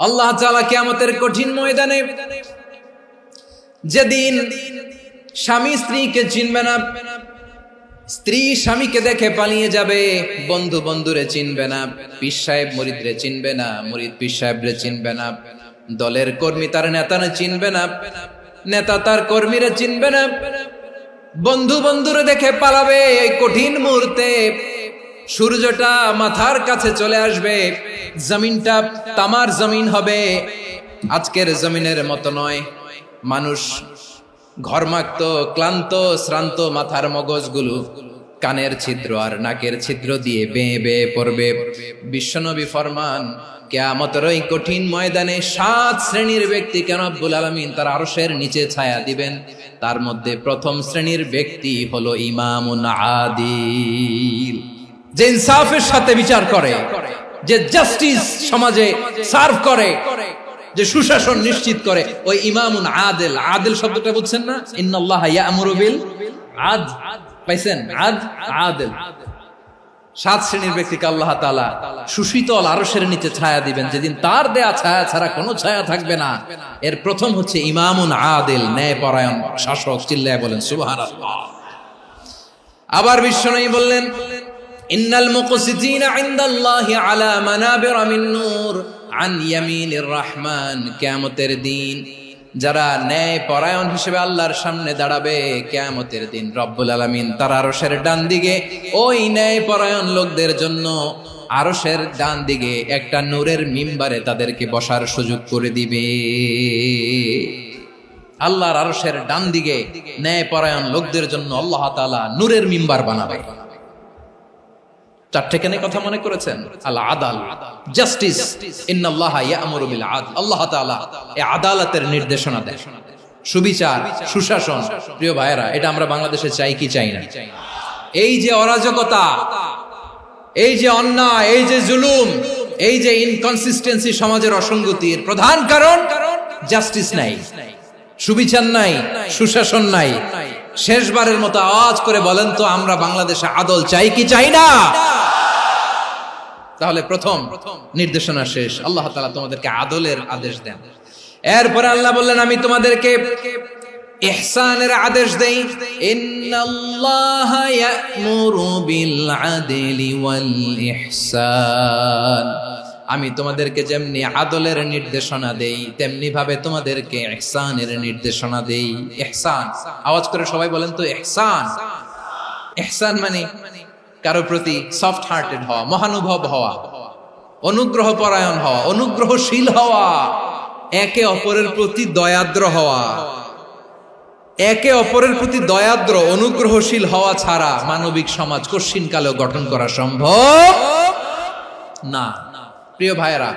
আল্লাহ তাআলা কিয়ামতের কঠিন ময়দানে যেদিন স্বামী স্ত্রীকে চিনবে না, স্ত্রী স্বামীকে দেখে পালিয়ে যাবে, বন্ধু বন্ধুরে চিনবে না, পীর সাহেব মুরিদরে চিনবে না, মুরিদ পীর সাহেবরে চিনবে না, দলের কর্মী তার নেতারে চিনবে না, নেতা তার কর্মীরে চিনবে না, বন্ধু বন্ধুরে দেখে পালাবে। এই কঠিন মুহূর্তে সূর্যটা মাথার কাছে চলে আসবে, জমিনটা তামার জমিন হবে, আজকের জমিনের মতো নয়। মানুষ ঘর্মাক্ত, ক্লান্ত, শ্রান্ত মাথার মগজগুলো কানের ছিদ্র আর নাকের ছিদ্র দিয়ে বেয়ে বেয়ে পড়বে। বিশ্বনবী ফরমান, কিয়ামতের ওই কঠিন ময়দানে 7 শ্রেণীর ব্যক্তিকে রব্বুল আলামিন তার আরশের নিচে ছায়া দিবেন। তার মধ্যে প্রথম শ্রেণীর ব্যক্তি হলো ইমামুন আদিল, যে ইনসাফের সাথে বিচার করে, যে জাস্টিস সমাজে সার্ভ করে, যে সুশাসন নিশ্চিত করে, ওই ইমামুন আদিল। আদিল শব্দটা বুঝছেন না? ইন্নাল্লাহা ইয়া'মুরু বিল আদল, পাইছেন? আদিল। 7 শ্রেণীর ব্যক্তিকে আল্লাহ তাআলা সুশীতল আরশের নিচে ছায়া দিবেন, যেদিন তার দেয়া ছায়া ছাড়া কোনো ছায়া থাকবে না। এর প্রথম হচ্ছে ইমামুন আদিল, ন্যায়পরায়ণ শাসক। চিল্লায় বলেন সুবহানাল্লাহ। আবার বিশ্বনবী বললেন, ইন্নাল মুকসিতিনা ইনদাল্লাহি আলা মানাবিরা মিন নূর আন ইয়ামিনির রহমান। কিয়ামতের দিন যারা ন্যায় পরায়ণ হিসেবে আল্লাহর সামনে দাঁড়াবে, কিয়ামতের দিন রব্বুল আলামিন তার আরশের ডান দিকে ওই ন্যায় পরায়ণ লোকদের জন্য আরশের ডান দিকে একটা নূরের মিম্বারে তাদেরকে বসার সুযোগ করে দিবে। আল্লাহর আরশের ডান দিকে ন্যায় পরায়ণ লোকদের জন্য আল্লাহ তাআলা নূরের মিম্বার বানাবে। 4টে কেন কথা মনে করেছেন? আল আদাল, জাস্টিস। ইন্নাল্লাহা ইয়া'মুরু বিল আদল। আল্লাহ তাআলা এই আদালতের নির্দেশনা দেন, সুবিচার, সুশাসন। প্রিয় ভাইয়েরা, এটা আমরা বাংলাদেশে চাই কি চাই না? এই যে অরাজকতা, এই যে অন্যায়, এই যে জুলুম, এই যে ইনকনসিস্টেন্সি সমাজের অসঙ্গতির প্রধান কারণ জাস্টিস নাই, সুবিচার নাই, সুশাসন নাই। শেষবারের মতো আওয়াজ করে বলেন তো, আমরা বাংলাদেশে আদল চাই কি চাই না? তাহলে প্রথম নির্দেশনা শেষ। আল্লাহ তাআলা তোমাদেরকে আদলের আদেশ দেন। এরপরে আল্লাহ বললেন, আমি তোমাদেরকে ইহসানের আদেশ দেই। ইন্নাল্লাহা ইয়া'মুরু বিল আদলি ওয়াল ইহসান। আমি তোমাদেরকে যেমনি আদলের নির্দেশনা দেই, তেমনি ভাবে তোমাদেরকে ইহসানের নির্দেশনা দেই। ইহসান, আওয়াজ করে সবাই বলেন তো ইহসান। ইহসান মানে কারো প্রতি সফট হার্টেড হওয়া, মহানুভব হওয়া, অনুগ্রহ পরায়ণ হওয়া, অনুগ্রহশীল হওয়া, একে অপরের প্রতি দয়াদ্র হওয়া। একে অপরের প্রতি দয়াদ্র, অনুগ্রহশীল হওয়া ছাড়া মানবিক সমাজ কশিনকালেও গঠন করা সম্ভব না। প্রিয় ভাইয়েরা,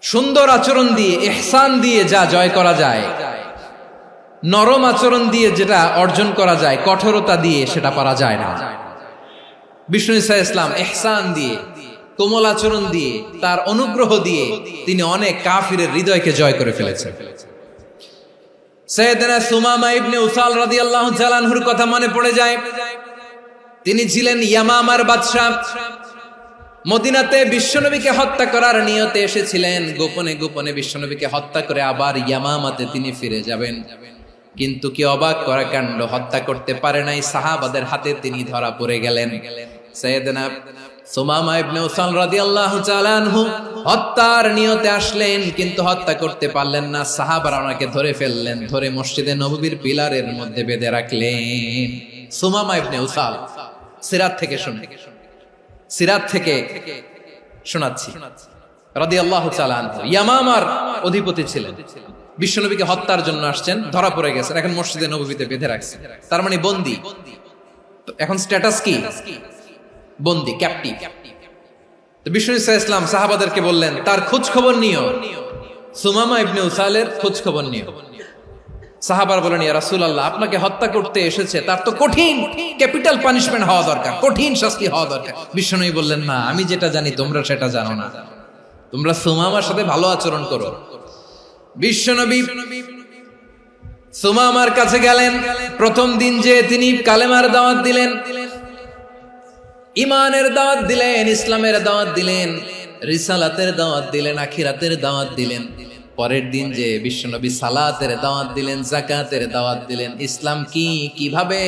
সুন্দর আচরণ দিয়ে, ইহসান দিয়ে যা জয় করা যায়, নরম আচরণ দিয়ে যেটা অর্জন করা যায়, কঠোরতা দিয়ে সেটা পারা যায় না। বিষ্ণু ঈসা ইসলাম ইহসান দিয়ে, কোমল আচরণ দিয়ে, তার অনুগ্রহ দিয়ে তিনি অনেক কাফিরের হৃদয়কে জয় করে ফেলেছেন। সাইয়েদনা সুমামা ইবনে উসাল রাদিয়াল্লাহু তাআলা আনহুর কথা মনে পড়ে যায়। তিনি ছিলেন ইয়ামামার বাদশা। মদিনাতে বিশ্বনবীকে হত্যা করার নিয়তে এসেছিলেন। গোপনে গোপনে বিশ্বনবীকে হত্যা করে আবার ইয়ামামাতে তিনি ফিরে যাবেন। কিন্তু কি অবাক করা কাণ্ড, হত্যা করতে পারে নাই, সাহাবাদের হাতে তিনি ধরা পড়ে গেলেন। সাইয়েদনা সুমামা ইবনে উসাল রাদিয়াল্লাহু তাআলা আনহু হত্যার নিয়তে আসলেন, কিন্তু হত্যা করতে পারলেন না। সাহাবারা ওনাকে ধরে ফেললেন, ধরে মসজিদে নববীর পিলারের মধ্যে বেঁধে রাখলেন। সুমামা ইবনে উসাল, সিরাত থেকে শুনে, সিরাত থেকে শোনাচ্ছি, রাদিয়াল্লাহু তাআলা আনহু ইয়ামামার অধিপতি ছিলেন। বিশ্বনবীকে হত্যার জন্য আসছেন, ধরা পড়ে গেছেন, এখন মসজিদে নববীতে বেঁধে রাখছে, তার মানে বন্দী। এখন স্ট্যাটাস কি? বন্দী, ক্যাপ্টিভ। তো বিষ্ণু ঈসা ইসলাম সাহাবাদেরকে বললেন, তার খোঁজ খবর নিও, সুমামা ইবনে উসালের খোঁজ খবর নিও। সাহাবার বলেন, ইয়া রাসূলুল্লাহ, আপনাকে হত্যা করতে এসেছে, তার তো কঠিন ক্যাপিটাল পানিশমেন্ট হওয়া দরকার, কঠিন শাস্তি হওয়া দরকার। বিশ্বনবী বললেন, না, আমি যেটা জানি তোমরা সেটা জানো না, তোমরা সুমামার সাথে ভালো আচরণ করো। বিশ্বনবী সুমামার কাছে গেলেন। প্রথম দিন যে তিনি কালেমার দাওয়াত দিলেন, ইমানের দাওয়াত দিলেন, ইসলামের দাওয়াত দিলেন, রিসালাতের দাওয়াত দিলেন, আখিরাতের দাওয়াত দিলেন। পরের দিন যে বিশ্বনবী সালাতের দাওয়াত দিলেন, যাকাতের দাওয়াত দিলেন, ইসলাম কি, কিভাবে,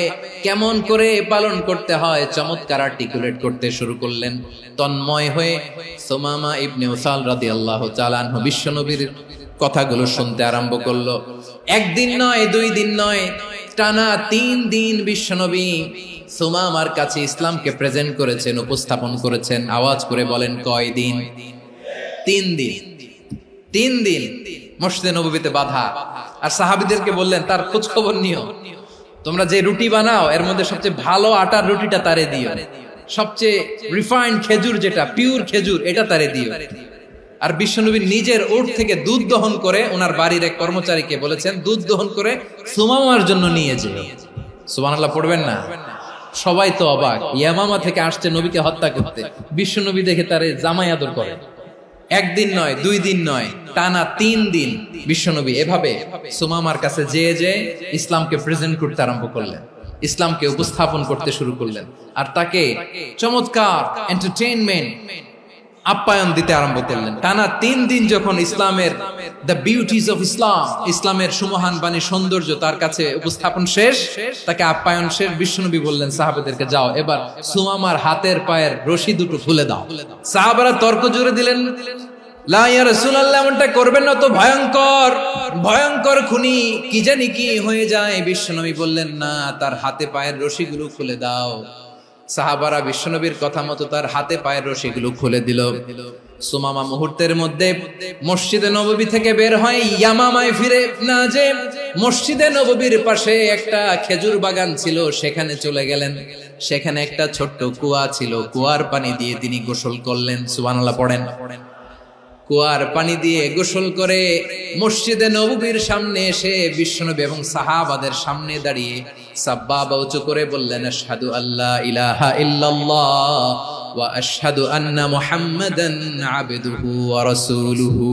কেমন করে পালন করতে হয় চমৎকার আর্টিকুলেট করতে শুরু করলেন। তন্ময় হয়ে সুমামা ইবনে উসাল রাদিয়াল্লাহু তাআলা আনহু বিশ্বনবীর কথাগুলো শুনতে আরম্ভ করলো। একদিন নয়, 2 দিন নয়, টানা 3 দিন বিশ্বনবী সুমামার কাছে ইসলামকে প্রেজেন্ট করেছেন, উপস্থাপন করেছেন। আওয়াজ করে বলেন, কয় দিন? 3 দিন। 3 দিন মসজিদে নববীতে বাধা। আর সাহাবীদেরকে বললেন, তার খোঁজ খবর নিও, তোমরা যে রুটি বানাও এর মধ্যে সবচেয়ে ভালো আটার রুটিটা তারে দিও, সবচেয়ে রিফাইন্ড খেজুর, যেটা পিওর খেজুর, এটা তারে দিও। আর বিশ্বনবী নিজের উট থেকে দুধ দহন করে ওনার বাড়ির এক কর্মচারীকে বলেছেন, দুধ দহন করে সুমামার জন্য নিয়ে যেও। সুবহানাল্লাহ পড়বেন না? সবাই তো অবাক, ইয়ামামা থেকে আসছে নবীকে হত্যা করতে, বিশ্বনবী দেখে তারে জামাই আদর করে। একদিন নয়, 2 দিন নয়, টানা 3 দিন বিশ্বনবী এভাবে সুমামার কাছে যেয়ে ইসলামকে প্রেজেন্ট করতে আরম্ভ করলেন, ইসলামকে উপস্থাপন করতে শুরু করলেন। আর তাকে চমৎকার এন্টারটেইনমেন্ট, আপ্যায়ন দিতে আরম্ভ করলেন। টানা 3 দিন যখন ইসলামের দ্য বিউটিজ অফ ইসলাম, ইসলামের সুমহান বাণী, সৌন্দর্য তার কাছে উপস্থাপন শেষ, তাকে আপ্যায়ন শেষ, বিশ্বনবী বললেন সাহাবাদেরকে, যাও এবার সুমামার হাতের পায়ের রশি দুটো খুলে দাও। সাহাবারা তর্ক জুড়ে দিলেন, লা ইয়া রাসূলুল্লাহ, এমনটা করবেন না, তো ভয়ঙ্কর, ভয়ঙ্কর খুনি, কি জানি কি হয়ে যায়। বিশ্বনবী বললেন, না, তার হাতে পায়ের রশিগুলো খুলে দাও। সাহাবারা বিশ্বনবীর কথা মতো তার হাতে পায়ের রশিগুলো খুলে দিল। সুমামা মুহূর্তের মধ্যে মসজিদে নববী থেকে বের হয়, ইয়ামামায় ফিরে না যে মসজিদে নববীর পাশে একটা খেজুর বাগান ছিল, সেখানে চলে গেলেন। সেখানে একটা ছোট্ট কুয়া ছিল, কুয়ার পানি দিয়ে তিনি গোসল করলেন। সুবহানাল্লাহ পড়েন। কুয়ার পানি দিয়ে গোসল করে মসজিদে নববীর সামনে এসে বিশ্বনবী এবং সাহাবাদের সামনে দাঁড়িয়ে সাব্বাবা উঁচু করে বললেন, আশহাদু আল্লা ইলাহা ইল্লাল্লাহ ওয়া আশহাদু আন্না মুহাম্মাদান আবদুহু ওয়া রাসূলুহু।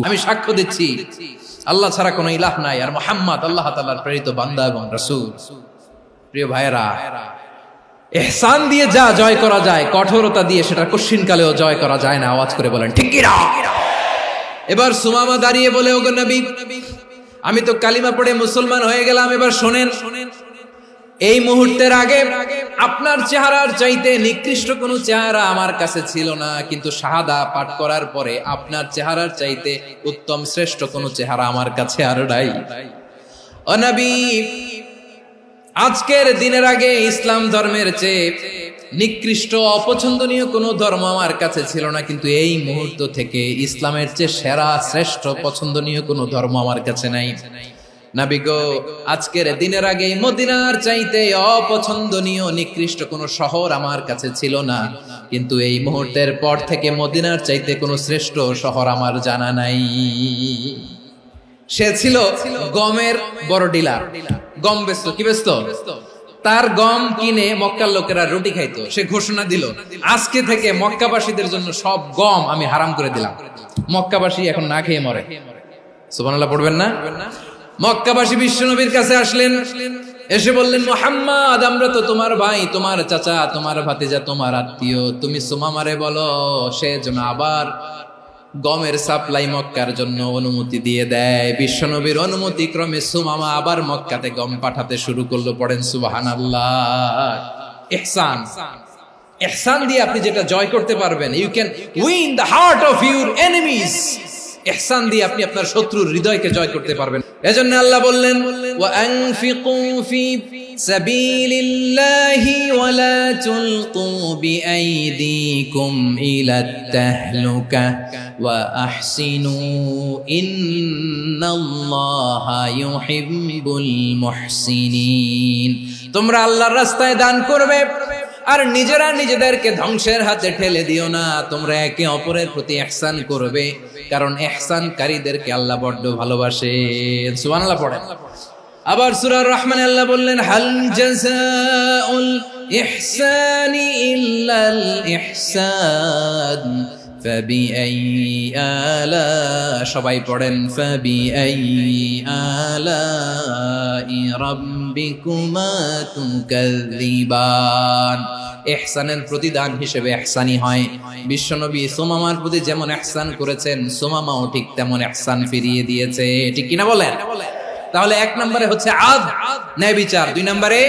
আমি সাক্ষ্য দিচ্ছি আল্লাহ ছাড়া কোনো ইলাহ নাই, আর মুহাম্মদ আল্লাহ তাআলার প্রেরিত বান্দা এবং রাসূল। প্রিয় ভাইয়েরা, ইহসান দিয়ে যা জয় করা যায়, কঠোরতা দিয়ে সেটা কঠিনকালেও জয় করা যায় না। আওয়াজ করে বলেন, ঠিক কি না? এবার সুমামা দাঁড়িয়ে বলে, ওগো নবী, আমি তো কালিমা পড়ে মুসলমান হয়ে গেলাম, এবার শোনেন, এই মুহূর্তের আগে আপনার চেহারার চাইতে নিকৃষ্ট কোনো চেহারা আমার কাছে ছিল না, কিন্তু শাহাদা পাঠ করার পরে আপনার চেহারার চাইতে উত্তম শ্রেষ্ঠ কোনো চেহারা আমার কাছে আর নাই। ও নবী, আজকের দিনের আগে ইসলাম ধর্মের চেয়ে নিকৃষ্ট, অপছন্দনীয় কোনো ধর্ম আমার কাছে ছিল না, কিন্তু এই মুহূর্ত থেকে ইসলামের চেয়ে সেরা, শ্রেষ্ঠ, পছন্দনীয় কোনো ধর্ম আমার কাছে নাই। নবী গো, আজকের দিনের আগে মদিনার চাইতে অপছন্দনীয়, নিকৃষ্ট কোনো শহর আমার কাছে ছিল না, কিন্তু এই মুহূর্তের পর থেকে মদিনার চাইতে কোনো শ্রেষ্ঠ শহর আমার জানা নাই। সে ছিল গমের বড় ডিলার, গম বেচতো। কি বেচতো? তার গম কিনে মক্কার লোকেরা রুটি খাইতো। সে ঘোষণা দিল, আজকে থেকে মক্কাবাসীদের জন্য সব গম আমি হারাম করে দিলাম, মক্কাবাসী এখন না খেয়ে মরে। সুবহানাল্লাহ পড়বেন না? মক্কাবাসী বিশ্বনবীর কাছে আসলেন, এসে বললেন, মুহাম্মদ, আমরা তো তোমার ভাই, তোমার চাচা, তোমার ভাতিজা, তোমার আত্মীয়, তুমি সুমামারে বলো সে যেন আবার গমের সাপ্লাই মক্কার জন্য অনুমতি দিয়ে দেয়। বিশ্বনবীর অনুমতি ক্রমে সুমামা আবার মক্কাতে গম পাঠাতে শুরু করলো। পড়েন সুবহানাল্লাহ। ইহসান, ইহসান দিয়ে আপনি যেটা জয় করতে পারবেন, you can win the heart of your enemies. ইহসান দিয়ে আপনি আপনার শত্রুর হৃদয়কে জয় করতে পারবেন। এজন্য আল্লাহ বললেন, ওয়া আনফিকু ফি সাবিলিল্লাহি ওয়া লা তুলকু বিআইদিকুম ইলাত তাহলুকা ওয়া আহসিনু ইন্নাল্লাহা ইউহিব্বুল মুহসিনিন। তোমরা আল্লাহর রাস্তায় দান করবে আর নিজেরা নিজেদেরকে ধ্বংসের হাতে ঠেলে দিও না। তোমরা একে অপরের প্রতি ইহসান করবে, কারণ ইহসানকারীদেরকে আল্লাহ বড় ভালোবাসেন। সুবহানাল্লাহ পড়েন। আবার সূরা রহমানে আল্লাহ বললেন, হাল জাযাউল ইহসানি ইল্লাল ইহসান ফাবিআইয়ি আলা, সবাই পড়েন ফাবিআইয়ি আলাই রাব্বিকুমা তুকাযযিবান। ইহসানের প্রতিদান হিসেবে ইহসানি হয়। বিশ্বনবী সুমামার প্রতি যেমন ইহসান করেছেন, সুমামাও ঠিক তেমন ইহসান ফিরিয়ে দিয়েছে। ঠিক কিনা বলেন? তাহলে এক নম্বরে হচ্ছে আদ, ন্যায় বিচার। দুই নম্বরে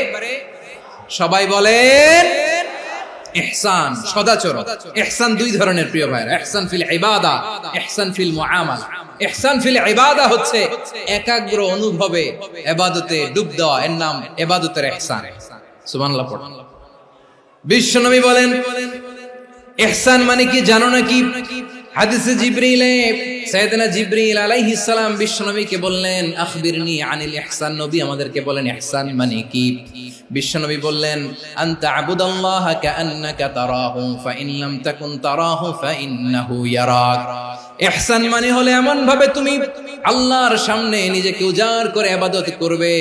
সবাই বলেন ইহসান, সদাচরণ। ইহসান দুই ধরনের প্রিয় ভাইরা, ইহসান ফিল ইবাদা, ইহসান ফিল মুআমালা। ইহসান ফিল ইবাদা হচ্ছে একাগ্র অনুভবে ইবাদতে ডুব দেওয়া, এর নাম ইবাদতের ইহসান। সুবহানাল্লাহ পড়ুন। বিশ্বনবী বলেন ইহসান মানে কি জানো নাকি? হাদিসে জিবরিলে সাইয়েদনা জিবরিল আলাইহিস সালাম বিশ্বনবীকে বললেন আখবিরনি আনিল ইহসান। নবী আমাদেরকে বলেন ইহসান মানে কি? বিশ্বনবী বললেন আনতা আবুদাল্লাহা কাআন্নাকা তারাহু ফাইন লাম তাকুন তারাহু ফাইন্নাহু ইয়ারাক। ইহসান মানে হলো এমন ভাবে তুমি আল্লাহর সামনে নিজেকে উজাড় করে ইবাদত করবে,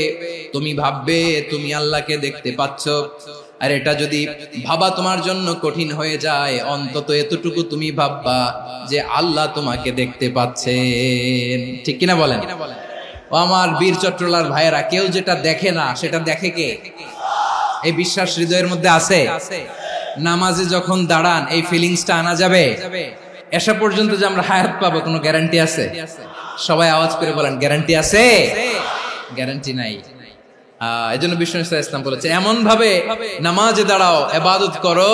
তুমি ভাববে তুমি আল্লাহকে দেখতে পাচ্ছ। আর এটা যদি ভাবা তোমার জন্য কঠিন হয়ে যায়, অন্তত এতটুকু তুমি ভাববা যে আল্লাহ তোমাকে দেখতে পাচ্ছেন। ঠিক কিনা বলেন? ও আমার বীর চট্টলার ভাইয়েরা, কেউ যেটা দেখে না সেটা দেখে কে? এই বিশ্বাস হৃদয়ের মধ্যে আছে? নামাজে যখন দাঁড়ান এই ফিলিংসটা আনা যাবে? এসা পর্যন্ত যে আমরা হায়াত পাবো কোনো গ্যারান্টি আছে? সবাই আওয়াজ করে বলেন গ্যারান্টি আছে? গ্যারান্টি নাই। এজন্য বিষ্ণু ইসলাম বলেছে এমন ভাবে নামাজে দাঁড়াও, ইবাদত করো,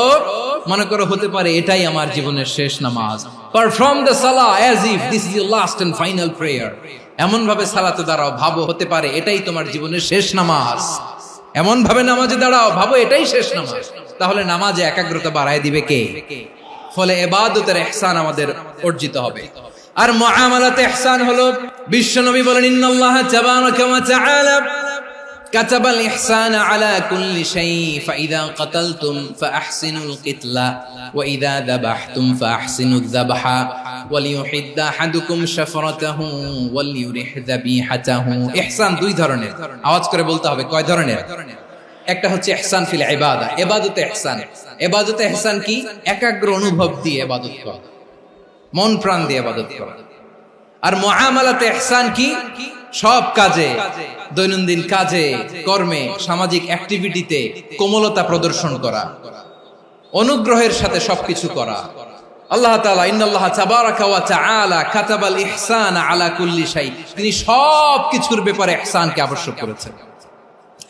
মনে করো হতে পারে এটাই আমার জীবনের শেষ নামাজ। পারফর্ম দ্য সালাহ as if this is your last and final prayer. এমন ভাবে সালাতে দাঁড়াও, ভাবো হতে পারে এটাই তোমার জীবনের শেষ নামাজ। এমন ভাবে নামাজে দাঁড়াও, ভাবো এটাই শেষ নামাজ। তাহলে নামাজে একাগ্রতা বাড়ায় দিবে কে? ফলে ইবাদতের ইহসান আমাদের অর্জিত হবে। আর মুআমালাতে ইহসান হলো, বিশ্বনবী বলেন ইন্নাল্লাহা তাবারাকা ওয়া তাআলা কাতাবাল ইহসানা আলা কুল্লি শাই ফাইযা কাতালতুম ফাআহসিনুল কিতলা ওয়া ইযা যাবাহতুম ফাআহসিনুয যাবহা ওয়ালিয়ুহিদ্দা আহাদুকুম শাফরাতাহু ওয়ালিয়ুরিহ যাবিহাতাহু। ইহসান দুই ধরনের, আওয়াজ করে বলতে হবে কয় ধরনের? একটা হচ্ছে ইহসান ফিল ইবাদা, ইবাদতে ইহসান। ইবাদতে ইহসান কি? একাগ্র অনুভব দিয়ে ইবাদত করা, মন প্রাণ দিয়ে ইবাদত করা। আর মুআমালাতে ইহসান কি? সব কাজে, দৈনন্দিন কাজে, কর্মে, সামাজিক অ্যাক্টিভিটিতে কোমলতা প্রদর্শন করা, অনুগ্রহের সাথে সবকিছু করা। আল্লাহ তাআলা ইন্নাল্লাহা তাবারাকা ওয়া তাআলা কাতাবাল ইহসানা আলা কুল্লি শাই, তিনি সবকিছুর ব্যাপারে ইহসানকে আবশ্যক করেছেন।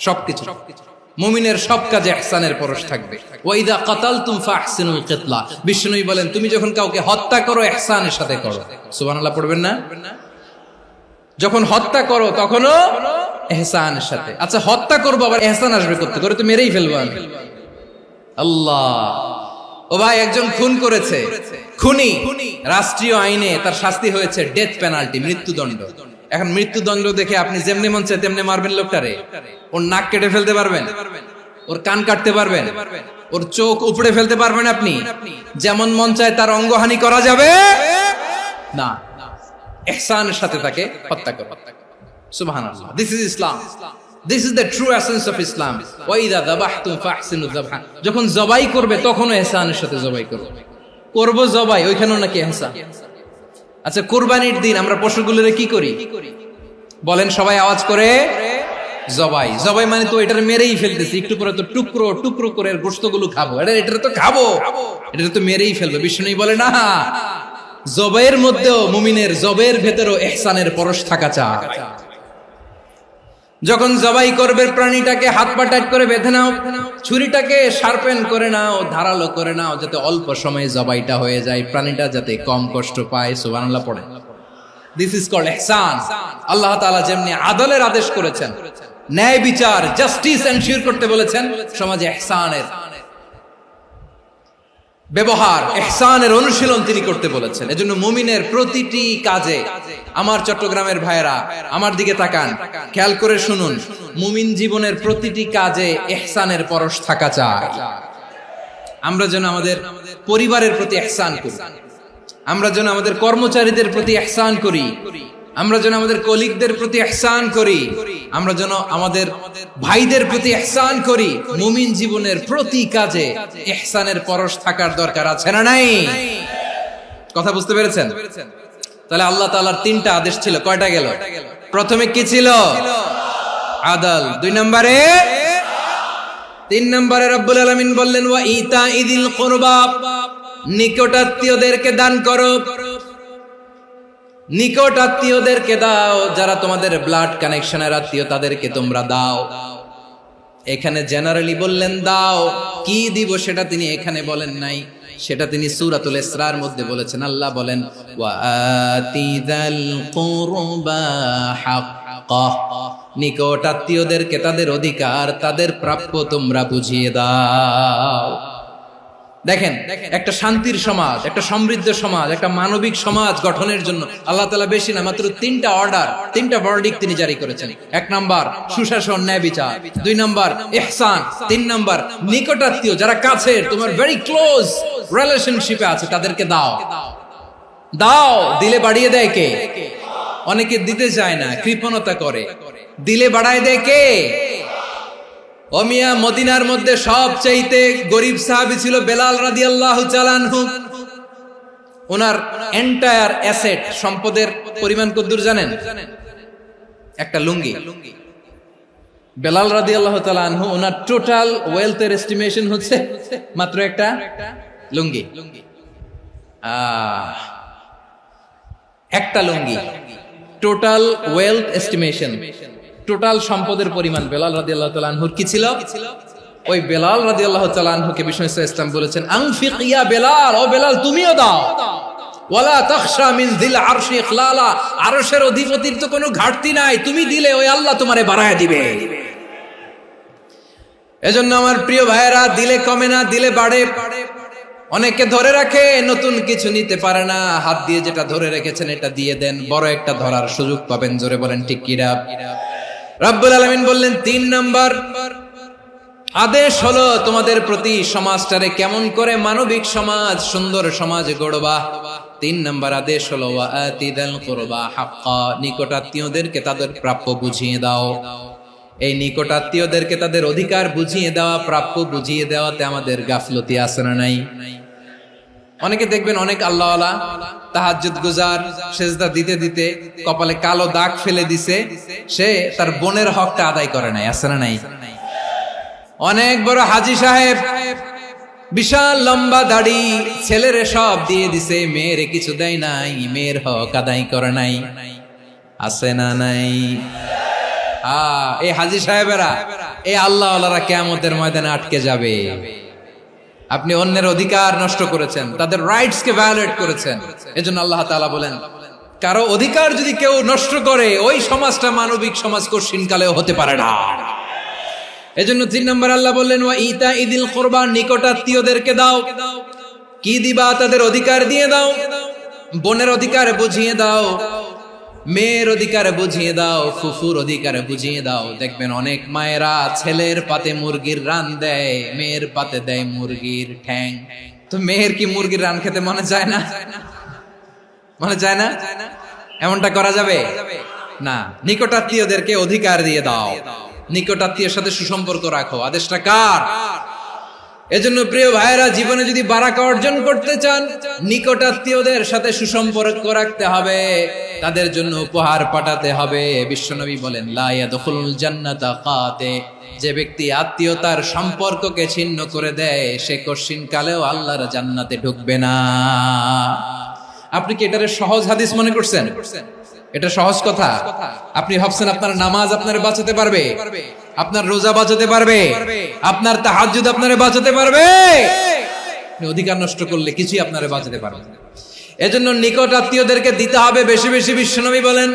সবকিছু, মুমিনের সব কাজে ইহসানের পরশ থাকবে। ওয়া ইযা কাতালতুম ফাহসিনুল কিতলা, বিষ্ণুই বলেন তুমি যখন কাউকে হত্যা করো ইহসানের সাথে করো। সুবহানাল্লাহ পড়বেন না? যখন হত্যা করো তখনও ইহসানের সাথে। আচ্ছা হত্যা করবো আবার ইহসান আসবে করতে করে তো মেরেই ফেলবো আমি। আল্লাহ, ও ভাই একজন খুন করেছে, খুনি, রাষ্ট্রীয় আইনে তার শাস্তি হয়েছে ডেথ পেনাল্টি, মৃত্যুদণ্ড। এখন মৃত্যুদণ্ড দেখে আপনি যেমনি মন চায় তেমনি মারবেন লোকটারে? ওর নাক কেটে ফেলতে পারবেন? ওর কান কাটতে পারবেন? ওর চোখ উপড়ে ফেলতে পারবেন আপনি? যেমন মন চায় তার অঙ্গহানি করা যাবে না। ইহসানের সাথে তাকে হত্যা করো। সুবহানাল্লাহ, this is Islam, this is the true essence of Islam. ওয়া ইযা যাবাহতুম ফাহসিনুয যাবহা, যখন জবাই করবে তখনও ইহসানের সাথে জবাই করো। করব জবাই, ওইখানেও নাকি ইহসান। আচ্ছা কুরবানির দিন আমরা পশুগুলোরে কি করি বলেন সবাই আওয়াজ করে? জবাই। জবাই মানে তো এটারে মেরেই ফেলতেছি, একটু পরে তো টুকরো টুকরো করে গোশতগুলো খাবো, এটা তো খাবো, এটা তো মেরেই ফেলবো। বিষ্ণু বলে না, জবের মধ্যেও মুমিনের জবের ভেতরেও ইহসানের পরশ থাকা চাই। যখন জবাই করবে প্রাণীটাকে হাত পা টাইট করে বেঁধে নাও, ছুরিটাকে শার্পেন করে নাও, ধারালো করে নাও, যাতে অল্প সময়ে জবাইটা হয়ে যায়, প্রাণীটা যাতে কম কষ্ট পায়। সুবহানাল্লাহ পড়ে। দিস ইজ কল্ড ইহসান। আল্লাহ তাআলা যেমনি আদলের আদেশ করেছেন, ন্যায় বিচার, জাস্টিস এনশিওর করতে বলেছেন, সমাজে ইহসানের ব্যবহার, ইহসানের অনুশীলন তিনি করতে বলেছেন। এজন্য মুমিনের প্রতিটি কাজে, আমার চট্টগ্রামের ভাইয়েরা আমার দিকে তাকান, খেয়াল করে শুনুন, মুমিন জীবনের প্রতিটি কাজে ইহসানের পরশ থাকা চাই। আমরা যেন আমাদের পরিবারের প্রতি ইহসান করি, আমরা যেন আমাদের কর্মচারীদের প্রতি ইহসান করি, আমরা যেন আমাদের কলিগদের প্রতি ইহসান করি, আমরা যেন আমাদের ভাইদের প্রতি ইহসান করি। মুমিন জীবনের প্রতি কাজে ইহসানের পরশ থাকার দরকার আছে না নাই? কথা বুঝতে পেরেছেন? তাহলে আল্লাহ তাআলার তিনটা আদেশ ছিল, কয়টা গেল? প্রথমে কি ছিল? আদল। 2 নম্বরে, 3 নম্বরে রব্বুল আলামিন বললেন ওয়া ইতাইদিল কুরবা, নিকটাত্মীয়দেরকে দান করো। নিকট আত্মীয়দেরকে দাও, যারা তোমাদের ব্লাড কানেকশনের আত্মীয় তাদেরকে তোমরা দাও। এখানে জেনারেলি বললেন দাও, কি দিব সেটা তিনি এখানে বলেন নাই, সেটা তিনি সূরাতুল ইসরার মধ্যে বলেছেন। আল্লাহ বলেন ওয়া আতিযাল কুরবা হাক্কাহ, নিকট আত্মীয়দেরকে তাদের অধিকার, তাদের প্রাপ্য তোমরা বুঝিয়ে দাও। দেখেন, একটা শান্তির সমাজ, একটা সমৃদ্ধ সমাজ, একটা মানবিক সমাজ গঠনের জন্য আল্লাহ তাআলা বেশি না, মাত্র 3টা অর্ডার, 3টা ভার্ডিক্ট তিনি জারি করেছেন। 1 নাম্বার সুশাসন, ন্যায় বিচার। 2 নাম্বার ইহসান। 3 নাম্বার নিকটাত্মীয়, যারা কাছের, তোমার ভেরি ক্লোজ রিলেশনশিপে আছে, তাদেরকে দাও। দাও, দিলে বাড়িয়ে দেয় কে? অনেকে দিতে চায় না, কৃপণতা করে। দিলে বাড়ায় দেয় কে? ও মিয়া, মদিনার মধ্যে সবচাইতে গরিব সাহাবী ছিল বেলাল রাদিয়াল্লাহু তাআলা আনহু। ওনার এন্টায়ার অ্যাসেট, সম্পদের পরিমাণ কতদূর জানেন? একটা লুঙ্গি। বেলাল রাদিয়াল্লাহু তাআলা আনহু, ওনার টোটাল ওয়েলথের এস্টিমেশন হচ্ছে মাত্র একটা লুঙ্গি। একটা লুঙ্গি, টোটাল ওয়েলথ এস্টিমেশন, টোটাল সম্পদের পরিমাণ বেলাল রাদিয়াল্লাহু তাআলা আনহুর কি ছিল? ওই বেলাল রাদিয়াল্লাহু তাআলা আনহুকে বিষ্ণু ইসলাম বলেছেন আনফিক ইয়া বেলাল, ও বেলাল তুমিও দাও। ওয়ালা তাখশা মিন যিল আরশি ইখলালা, আরশের অধিপতির তো কোনো ঘাটতি নাই, তুমি দিলে ওই আল্লাহ তোমারে বাড়ায় দিবে। এজন্য আমার প্রিয় ভাইয়েরা, দিলে কমে না, দিলে বাড়ে। অনেকে ধরে রাখে, নতুন কিছু নিতে পারে না, হাত দিয়ে যেটা ধরে রেখেছেন এটা দিয়ে দেন, বড় একটা ধরার সুযোগ পাবেন। জোরে বলেন ঠিক কিনা? রব্বুল আলামিন বললেন 3 নাম্বার আদেশ হলো তোমাদের প্রতি সমাজটারে কেমন করে মানবিক সমাজ, সুন্দর সমাজ গড়বা। 3 নাম্বার আদেশ হলো ওয়া আতিদাল কুরবা হাক্কা, নিকটাত্মীয়দেরকে তাদের প্রাপ্য বুঝিয়ে দাও। এই নিকটাত্মীয়দেরকে তাদের অধিকার বুঝিয়ে দেওয়া, প্রাপ্য বুঝিয়ে দেওয়াতে আমাদের গাফলতি আছে না নাই? অনেকে দেখবেন অনেক আল্লাহওয়ালা, তাহাজ্জুদ গুজার, সেজদা দিতে দিতে কপালে কালো দাগ ফেলে দিছে, সে তার বোনের হকটা আদায় করে নাই, আছে না নাই? অনেক বড় হাজী সাহেব, বিশাল লম্বা দাড়ি, ছেলেরে সব দিয়ে দিছে, মেয়েরে কিছু দেয় নাই, মেয়ের হক আদায় করে নাই, আছে না নাই? এই হাজী সাহেবেরা, এই আল্লাহওয়ালারা কিয়ামতের ময়দানে আটকে যাবে। আপনি অন্যের অধিকার নষ্ট করেছেন, তাদের রাইটস কে ভায়োলেট করেছেন। এজন্য আল্লাহ তাআলা বলেন, কারো অধিকার যদি কেউ নষ্ট করে, ওই সমাজটা মানবিক সমাজ কঠিনকালেও হতে পারে না। এজন্য 3 নম্বর আল্লাহ বললেন ওয়া ইতাইদিল কুরবা, নিকটাত্মীয়দেরকে দাও। কি দিবা? তাদের অধিকার দিয়ে দাও। বোনের অধিকার বুঝিয়ে দাও, মেয়ের অধিকার বুঝিয়ে দাও, ফুফুর অধিকার বুঝিয়ে দাও। দেখবেন অনেক মায়েরা ছেলের পাতে মুরগির রান দেয়, মেয়ের পাতে দেয় মুরগির ঠ্যাং। তো মেয়ের কি মুরগির রান খেতে মনে চায় না? মনে চায় না? এমনটা করা যাবে না। নিকটাত্মীয়দেরকে অধিকার দিয়ে দাও, নিকটাত্মীয়ের সাথে সুসম্পর্ক রাখো। আদেশটা কার? এজন্য প্রিয় ভাইয়েরা, জীবনে যদি বারাকা অর্জন করতে চান, নিকটাত্মীয়দের সাথে সুসম্পর্ক রাখতে হবে, তাদের জন্য উপহার পাঠাতে হবে। বিশ্বনবী বলেন লা ইয়াদখুলুল জান্নাতা কাতে, যে ব্যক্তি আত্মীয়তার সম্পর্ককে ছিন্ন করে দেয়, সে কঠিন কালেও আল্লাহর জান্নাতে ঢুকবে না। আপনি কি এটারে সহজ হাদিস মনে করছেন? এটা সহজ কথা? আপনি ভাবছেন আপনার নামাজ আপনারে বাঁচাতে পারবে, আপনার রোজা বাঁচাতে পারবে, আপনার তাহাজ্জুদ আপনারে বাঁচাতে পারবে? অধিকার নষ্ট করলে কিছুই আপনারে বাঁচাতে পারবে না। এজন্য নিকট আত্মীয়দেরকে দিতে হবে বেশি বেশি। বিশ্বনবী বলেন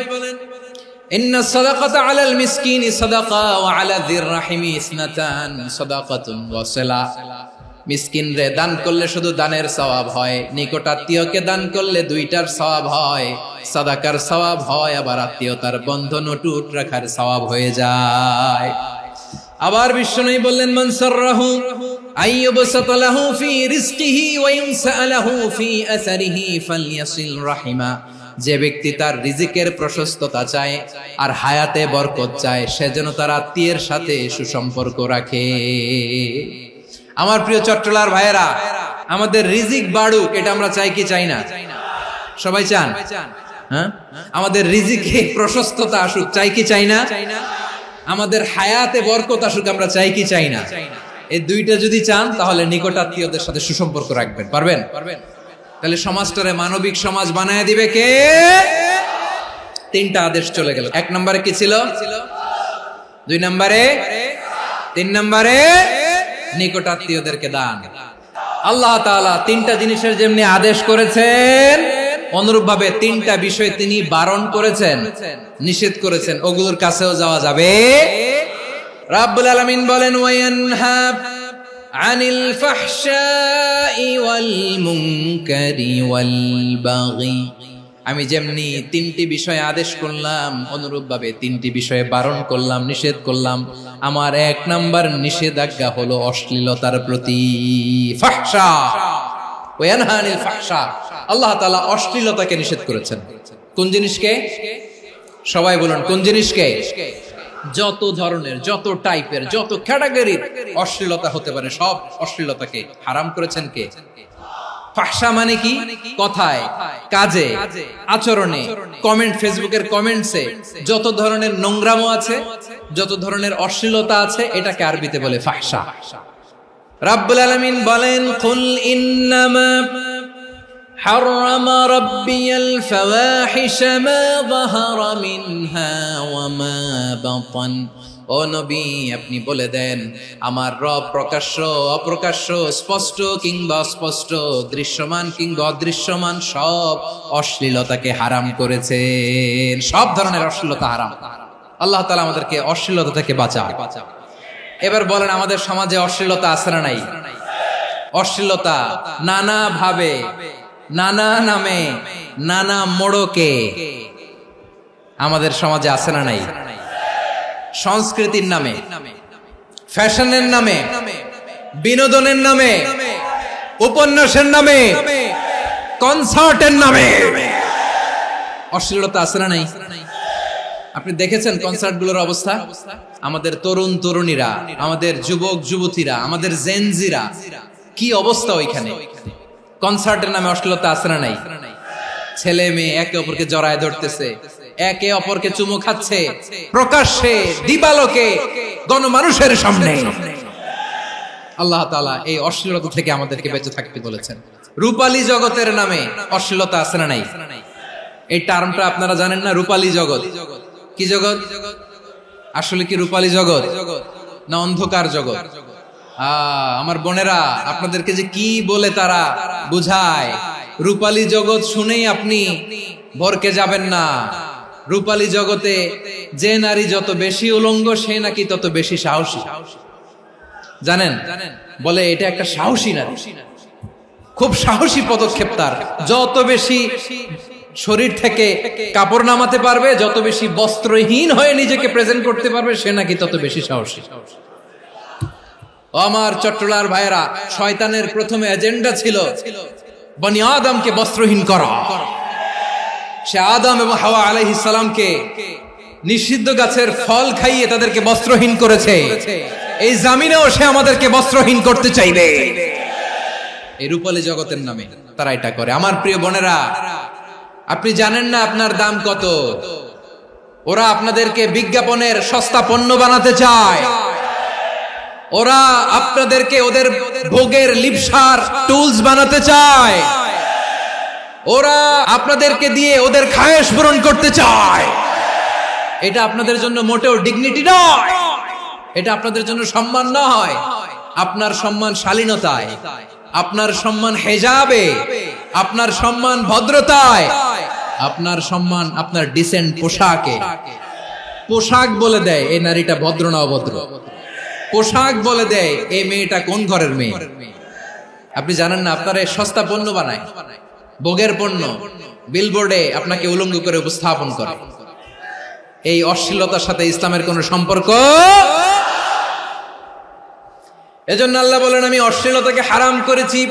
ইন্না সাদাকাতা আলাল মিসকিনি সাদাকা ওয়া আলা যির রাহিমি ইসনাতান সাদাকাতুন ওয়া সিলা। মিসকিন রে দান করলে শুধু দানের সওয়াব হয়, নিকট আত্মীয়কে দান করলে 2টার সওয়াব হয়, সাদাকার সওয়াব হয়, আবার আত্মীয়তার বন্ধন অটুট রাখার সওয়াব হয়ে যায়। আবার বিশ্বনবী বললেন মান সাররাহু আইয়ুবসাতা লাহু ফি রিজকিহি ওয়া ইনসালাহু ফি আসারিহি ফালইয়াসিল রাহিমা। যে ব্যক্তি তার রিজিকের প্রশস্ততা চায় আর হায়াতে বরকত চায়, সে যেন তার আত্মীয়ের সাথে সুসম্পর্ক রাখে। আমার প্রিয় চট্টলার ভাইয়েরা, আমাদের রিজিক বাড়ুক, এটা আমরা চাই কি চাই না? সবাই চান? হ্যাঁ, আমাদের রিজিকে প্রশস্ততা আসুক, চাই কি চাই না? আমাদের হায়াতে বরকত আসুক, আমরা চাই কি চাই না? এই দুইটা যদি চান তাহলে নিকটাত্মীয়দের সাথে সুসম্পর্ক রাখবেন। পারবেন? তাহলে সমাজটারে মানবিক সমাজ বানায় দিবে কে? তিনটা আদেশ চলে গেল। 1 নম্বরে কি ছিল? 2 নম্বরে, 3 নম্বরে নিকটাত্মীয়দেরকে দান। আল্লাহ তাআলা তিনটা জিনিসের যেমনি আদেশ করেছেন, অনুরূপ ভাবে তিনটা বিষয় তিনি বারণ করেছেন, নিষেধ করেছেন, ওগুলোর কাছেও যাওয়া যাবে। রাব্বুল আলামিন বলেন, ওয়ায়ানহা আনিল ফাহশাই ওয়াল মুনকারি ওয়াল বাগি। আমি যেমনি তিনটি বিষয়ে আদেশ করলাম, অনুরূপ ভাবে তিনটি বিষয়ে বারণ করলাম, নিষেধ করলাম। আমার 1 নাম্বার নিষেধাজ্ঞা হলো অশ্লীলতার প্রতি। ফাহশা, ওয়ায়ানহা আনিল ফাহশা, আল্লাহ তাআলা অশ্লীলতাকে নিষেধ করেছেন। কোন জিনিসকে? সবাই বলুন, কোন জিনিসকে? যত ধরনের, যত টাইপের, যত ক্যাটাগরির অশ্লীলতা হতে পারে সব অশ্লীলতাকে হারাম করেছেন কে? ফাহশা মানে কি? কথায়, কাজে, আচরণে, কমেন্ট, ফেসবুকের কমেন্টসে যত ধরনের নোংরামো আছে, যত ধরনের অশ্লীলতা আছে, এটাকে আরবিতে বলে ফাহশা। রাব্বুল আলামিন বলেন, কুল ইন্নামা حرم ربي الفواحش ما ظهر منها وما بطن। ও নবী, আপনি বলে দেন, আমার রব প্রকাশ্য, অপ্রকাশ্য, স্পষ্ট কিংবা অস্পষ্ট, দৃশ্যমান কিংবা অদৃশ্যমান সব অশ্লীলতাকে হারাম করেছেন। সব ধরনের অশ্লীলতা হারাম। আল্লাহ তাআলা আমাদেরকে অশ্লীলতা থেকে বাঁচান। এবার বলেন, আমাদের সমাজে অশ্লীলতা আছে না নাই? অশ্লীলতা নানা ভাবে, নানা নামে, নানা মোড়কে আমাদের সমাজে আছে না নাই? সংস্কৃতির নামে, ফ্যাশনের নামে, বিনোদনের নামে, উপন্যাসের নামে, কনসার্টের নামে অশ্লীলতা আছে না নাই? আপনি দেখেছেন কনসার্টগুলোর অবস্থা? আমাদের তরুণ তরুণীরা, আমাদের যুবক যুবতীরা, আমাদের জেনজিরা, কি অবস্থা ওইখানে? কনসার্টের নামে অশ্লীলতা আছে না নাই? ছেলে মেয়ে একে অপরকে জড়ায় ধরতেছে, একে অপরকে চুমু খাচ্ছে, প্রকাশ্যে, দিবালোকে, গণমানুষের সামনে। আল্লাহ তাআলা এই অশ্লীলতা থেকে আমাদেরকে বেঁচে থাকতে বলেছেন। রূপালী জগতের নামে অশ্লীলতা আছে না নাই? এই টার্মটা আপনারা জানেন না? রূপালী জগৎ কি জগৎ? আসলে কি রূপালী জগৎ না অন্ধকার জগৎ? আমার বোনেরা, আপনাদেরকে যে কি বলে তারা বুঝায়, রূপালী জগৎ শুনেই আপনি ভরকে যাবেন না। রূপালী জগতে যে নারী যত বেশি উলঙ্গ, সে নাকি তত বেশি সাহসী। জানেন? বলে এটা একটা সাহসী নারী, খুব সাহসী পদক্ষেপ তার। যত বেশি শরীর থেকে কাপড় নামাতে পারবে, যত বেশি বস্ত্রহীন হয়ে নিজেকে প্রেজেন্ট করতে পারবে, সে নাকি তত বেশি সাহসী। আমার চট্টলার ভাইয়েরা, শয়তানের প্রথমে এজেন্ডা ছিল বনি আদমকে বস্ত্রহীন করা। সে আদম এবং হাওয়া আলাইহিস সালামকে নিষিদ্ধ গাছের ফল খাইয়ে তাদেরকে বস্ত্রহীন করেছে। এই জামিনেও সে আমাদেরকে বস্ত্রহীন করতে চাইবে। এই রূপালী জগতের নামে তারা এটা করে। আমার প্রিয় বোনেরা, আপনি জানেন না আপনার দাম কত? ওরা আপনাদেরকে বিজ্ঞাপনের সস্তা পণ্য বানাতে চায়। ওরা আপনাদেরকে ওদের ভোগের লিপসার টুলস বানাতে চায়। ওরা আপনাদেরকে দিয়ে ওদের খায়েশ পূরণ করতে চায়। এটা আপনাদের জন্য মোটেও ডিগনিটি নয়, এটা আপনাদের জন্য সম্মান নয়। আপনার সম্মান শালীনতায়, আপনার সম্মান হেজাবে, আপনার সম্মান ভদ্রতায়, আপনার সম্মান আপনার ডিসেন্ট পোশাকে। পোশাক বলে দেয় এই নারীটা ভদ্র না অভদ্র। পোশাক বলে দেয় এই মেয়েটা কোন ঘরের মেয়ে। আপনি জানেন না, আপনার সস্তা পণ্য বানায়, ভোগের পণ্য, বিলবোর্ডে আপনাকে উলঙ্গ করে উপস্থাপন করে। এই অশ্লীলতার সাথে ইসলামের কোন সম্পর্ক। এজন্য আল্লাহ বলেন, আমি অশ্লীলতাকে হারাম করেছি।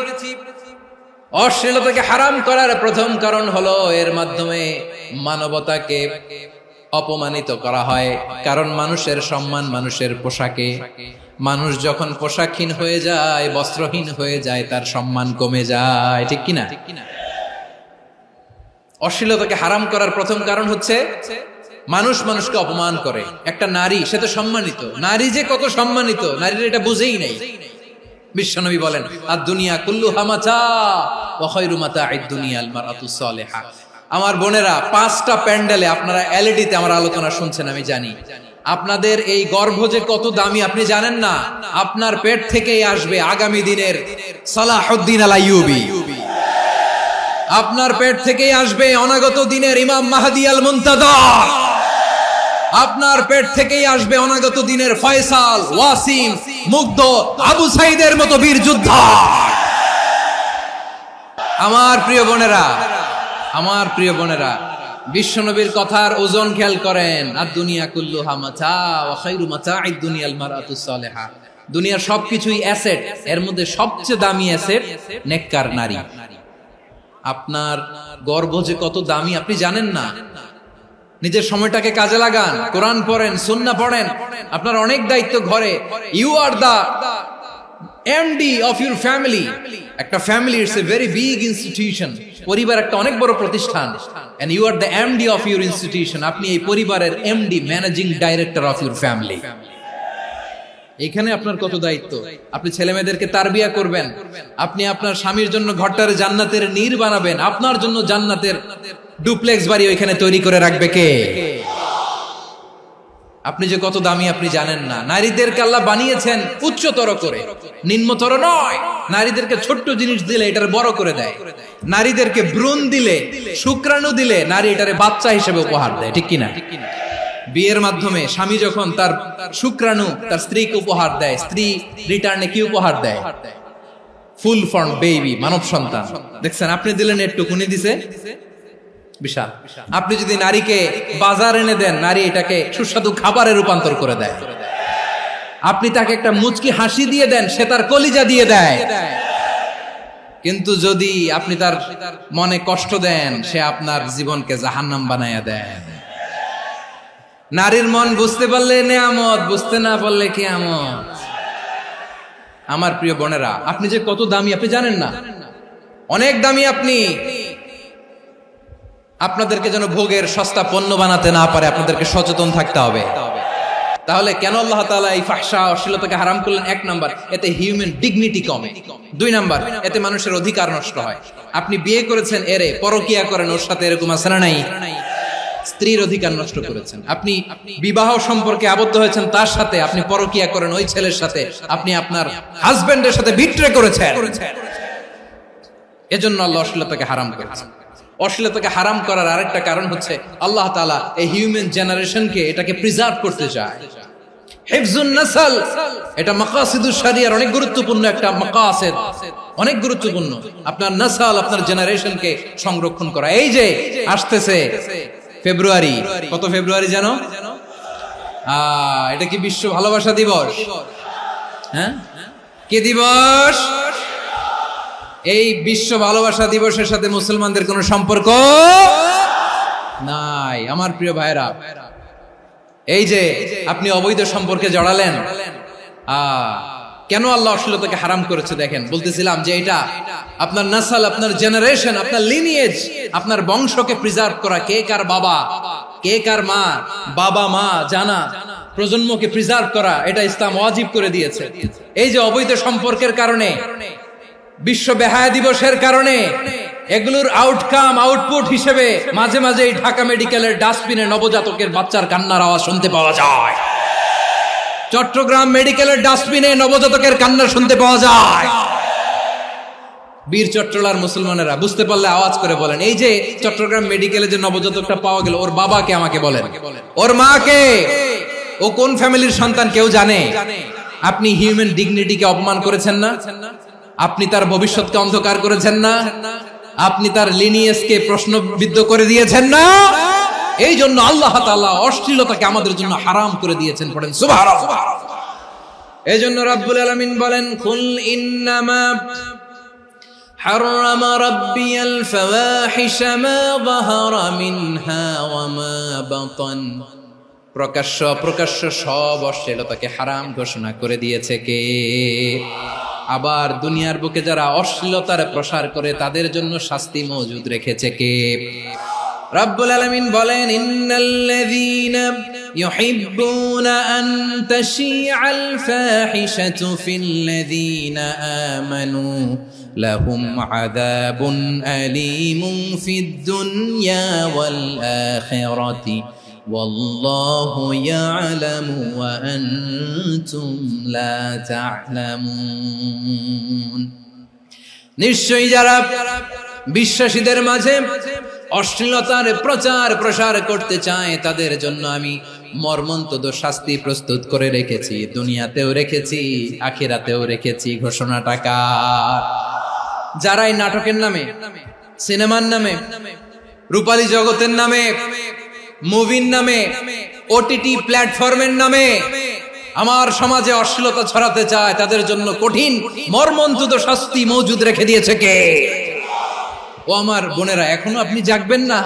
অশ্লীলতাকে হারাম করার প্রথম কারণ হলো এর মাধ্যমে মানবতাকে অপমানিত করা হয়। কারণ মানুষের সম্মান মানুষের পোশাকে। মানুষ যখন পোশাকহীন হয়ে যায়, বস্ত্রহীন হয়ে যায়, তার সম্মান কমে যায়। ঠিক কিনা? অশ্লীলতাকে হারাম করার প্রথম কারণ হচ্ছে মানুষ মানুষকে অপমান করে। একটা নারী, সে তো সম্মানিত, নারী যে কত সম্মানিত নারীর এটা বুঝেই নাই। বিশ্বনবী বলেন আদ-দুনিয়া কুল্লুহা মাতা ওয়া খায়রু মাতা'আদ দুনিয়া আল মারআতুস সালিহা। আমার বোনেরা, 5টা প্যান্ডেলে আপনারা এলইডিতে আমার আলোচনা শুনছেন, আমি জানি। আপনাদের এই গর্ভ যে কত দামি আপনি জানেন না। আপনার পেট থেকেই আসবে আগামী দিনের সালাহুদ্দিন আল আইয়ুবী। আপনার পেট থেকেই আসবে অনাগত দিনের ইমাম মাহদী আল মুনতাযর। আপনার পেট থেকেই আসবে অনাগত দিনের ফয়সাল, ওয়াসিম, মুগ্ধ, আবু সাইদের মতো বীর যোদ্ধা। আমার প্রিয় বোনেরা, আমার প্রিয় বোনেরা, বিশ্বনবীর কথার ওজন খেয়াল করেন। আদ-দুনিয়া কুল্লুহা মাতা ওয়া খায়রু মাতা'আদ দুনিয়া আল মারআতুস সালিহা। দুনিয়ার সবকিছুই অ্যাসেট, এর মধ্যে সবচেয়ে দামি অ্যাসেট নেককার নারী। আপনার গর্ভ যে কত দামি আপনি জানেন না। নিজের সময়টাকে কাজে লাগান, কোরআন পড়েন, সুন্নাহ পড়েন। আপনার অনেক দায়িত্ব ঘরে। You are the MD of your family. একটা family it's a very big institution. পরিবার একটা অনেক বড় প্রতিষ্ঠান। And you are the MD of your institution. আপনি এই পরিবারের MD, managing director of your family. এখানে আপনার কত দায়িত্ব। আপনি ছেলে মেয়েদেরকে তারবিয়া করবেন, আপনি আপনার স্বামীর জন্য ঘরটারে জান্নাতের নীর বানাবেন, আপনার জন্য জান্নাতের ডুপ্লেক্স বাড়ি ওইখানে তৈরি করে রাখবে কে? আপনি যে কত দামি আপনি জানেন না। নারীদেরকে আল্লাহ বানিয়েছেন উচ্চতর করে, নিম্নতর নয়। নারীদেরকে ছোট্ট জিনিস দিলে এটার বড় করে দেয়। নারীদেরকে ভ্রূণ দিলে, শুক্রাণু দিলে নারী এটারে বাচ্চা হিসেবে উপহার দেয়, ঠিক কিনা? বিয়ের মাধ্যমে স্বামী যখন তার শুক্রাণু তার স্ত্রীকে উপহার দেয়, স্ত্রী রিটার্নে কি উপহার দেয়? ফুল ফর্ম বেবি, মানব সন্তান। দেখছেন, আপনি দিলেন একটুকুনি, দিছে বিশাল। আপনি যদি নারীকে বাজার এনে দেন, নারী এটাকে সুস্বাদু খাবারে রূপান্তর করে দেয়। আপনি তাকে একটা মুচকি হাসি দিয়ে দেন, সে তার কলিজা দিয়ে দেয়। কিন্তু যদি আপনি তার মনে কষ্ট দেন, সে আপনার জীবনকে জাহান্নাম বানায়া দেয়। নারীর মন বুঝতে পারলে নেয়ামত, বুঝতে না পারলে কিয়ামত। আমার প্রিয় বোনেরা, আপনি যে কত দামি আপনি জানেন না। অনেক দামি আপনি। আপনাদেরকে যেন ভোগের সস্তা পণ্য বানাতে না পারে, আপনাদেরকে সচেতন থাকতে হবে। তাহলে কেন আল্লাহ তাআলা এই ফাহশা, অশ্লীলতাকে হারাম করলেন? 1 নাম্বার, এতে হিউম্যান ডিগনিটি কমে। 2 নাম্বার, এতে মানুষের অধিকার নষ্ট হয়। আপনি বিয়ে করেছেন, এরে পরকিয়া করেন, ওর সাথে এরকম আছে না নাই? স্ত্রীর অধিকার নষ্ট করেছেন। আপনি বিবাহ সম্পর্কে আবদ্ধ হয়েছেন তার সাথে, আপনি পরকিয়া করেন ওই ছেলের সাথে, আপনি আপনার হাজবেন্ডের সাথে বিট্রে করেছেন। এজন্য আল্লাহ অশ্লীলতাকে হারাম করেছেন। অশ্লীলতাকে হারাম করার আরেকটা কারণ হচ্ছে আল্লাহ তাআলা এই হিউম্যান জেনারেশনকে এটাকে প্রিজার্ভ করতে চায়। হিফজুন নাসল, এটা মাকাসিদুশ শরিয়ার অনেক গুরুত্বপূর্ণ একটা মাকাসিদ, অনেক গুরুত্বপূর্ণ। আপনার নাসল, আপনার জেনারেশনকে সংরক্ষণ করা। এই যে আসতেছে ফেব্রুয়ারি, কত ফেব্রুয়ারি জানো? এটা কি বিশ্ব ভালোবাসা দিবস? হ্যাঁ, কি দিবস? এই বিশ্ব ভালোবাসা দিবসের সাথে মুসলমানদের কোনো সম্পর্ক নাই। আমার প্রিয় ভাইরা, এই যে আপনি অবৈধ সম্পর্কে জড়ালেন, কেন আল্লাহ অশ্লীলতাকে হারাম করেছে দেখেন। বলতেছিলাম যে এটা আপনার নাসল, আপনার জেনারেশন, আপনার লিনিয়েজ, আপনার বংশকে প্রিজার্ভ করা। কে কার বাবা, কে কার মা, বাবা মা জানা, প্রজন্মকে প্রিজার্ভ করা, এটা ইসলাম ওয়াজিব করে দিয়েছে। এই যে অবৈধ সম্পর্কের কারণে, বিশ্ব বেহায়া দিবসের কারণে, এগুলোর আউটকাম, আউটপুট হিসেবে মাঝে মাঝে এই ঢাকা মেডিকেলের ডাস্টবিনে নবজাতকের বাচ্চার কান্নার আওয়াজ শুনতে পাওয়া যায়। চট্টগ্রাম মেডিকেলের ডাস্টবিনে নবজাতকের কান্না শুনতে পাওয়া যায়। বীর চট্টলার মুসলমানেরা বুঝতে পারলে আওয়াজ করে বলেন, এই যে চট্টগ্রাম মেডিকেলে যে নবজাতকটা পাওয়া গেল, ওর বাবাকে আমাকে বলেন, ওর মাকে, ও কোন ফ্যামিলির সন্তান কেউ জানে? আপনি হিউম্যান ডিগনিটিকে অপমান করেছেন না? আপনি তার ভবিষ্যৎকে অন্ধকার করেছেন না? আপনি তার লিনিয়েজকে প্রশ্নবিদ্ধ করে দিয়েছেন না? এই জন্য আল্লাহ তাআলা অশ্লীলতাকে আমাদের জন্য হারাম করে দিয়েছেন। পড়েন সুবহানাল্লাহ। এই জন্য রাব্বুল আলামিন বলেন, কুল ইন্নামা হারামা রাব্বিয়াল ফাওয়াহিশা মা যাহারা মিনহা ওয়া মা বাতান। প্রকাশ্য অপ্রকাশ্য সব অশ্লীলতাকে হারাম ঘোষণা করে দিয়েছে কে? আবার দুনিয়ার বুকে যারা অশ্লীলতার প্রসার করে তাদের জন্য শাস্তি মজুদ রেখেছে কে? রব্বুল আলামিন বলেন, ইন্নাল্লাযীনা ইউহিব্বুনা আন তাশিআল ফাহিশাতু ফিল্লাযীনা আমানু লাহুম আযাবুন আলীমুন ফিদ দুনিয়া ওয়াল আখিরাতি ওয়াল্লাহু ইয়ালামু ওয়া আনতুম লা তা'লামুন। নিশ্চয়ই যারা বিশ্বাসীদের মাঝে অশ্লীলতার প্রচার প্রসার করতে চায় তাদের জন্য আমি মর্মন্তুদ শাস্তি প্রস্তুত করে রেখেছি, দুনিয়াতেও রেখেছি, আখিরাতেও রেখেছি। ঘোষণাটা কার? যারা এই নাটকের নামে, সিনেমার নামে, রূপালী জগতের নামে, মুভির নামে, ওটিটি প্ল্যাটফর্মের নামে আমার সমাজে অশ্লীলতা ছড়াতে চায় তাদের জন্য কঠিন মর্মন্তুদ শাস্তি মজুদ রেখে দিয়েছে কে? ও আমার বোনেরা, এখনো আপনি জাগবেন না?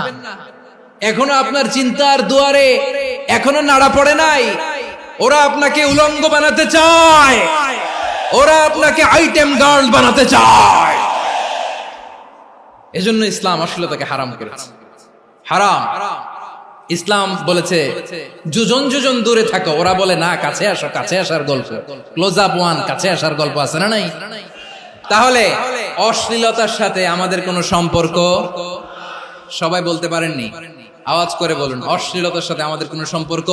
এখনো আপনার চিন্তার দুয়ারে এখনো নাড়া পড়ে নাই? ওরা আপনাকে উলঙ্গ বানাতে চায়, ওরা আপনাকে আইটেম গার্ল বানাতে চায়। এজন্য ইসলাম অশ্লীলতাকে হারাম করেছে। হারাম। ইসলাম বলেছে যোজন যোজন দূরে থাকো, ওরা বলে না কাছে আসো, কাছে আসার গল্প, ক্লোজ আপ ওয়ান, কাছে আসার গল্প আছে না নাই? তাহলে অশ্লীলতার সাথে আমাদের কোনো সম্পর্ক? সবাই বলতে পারেননি, আওয়াজ করে বলুন, অশ্লীলতার সাথে আমাদের কোনো সম্পর্ক?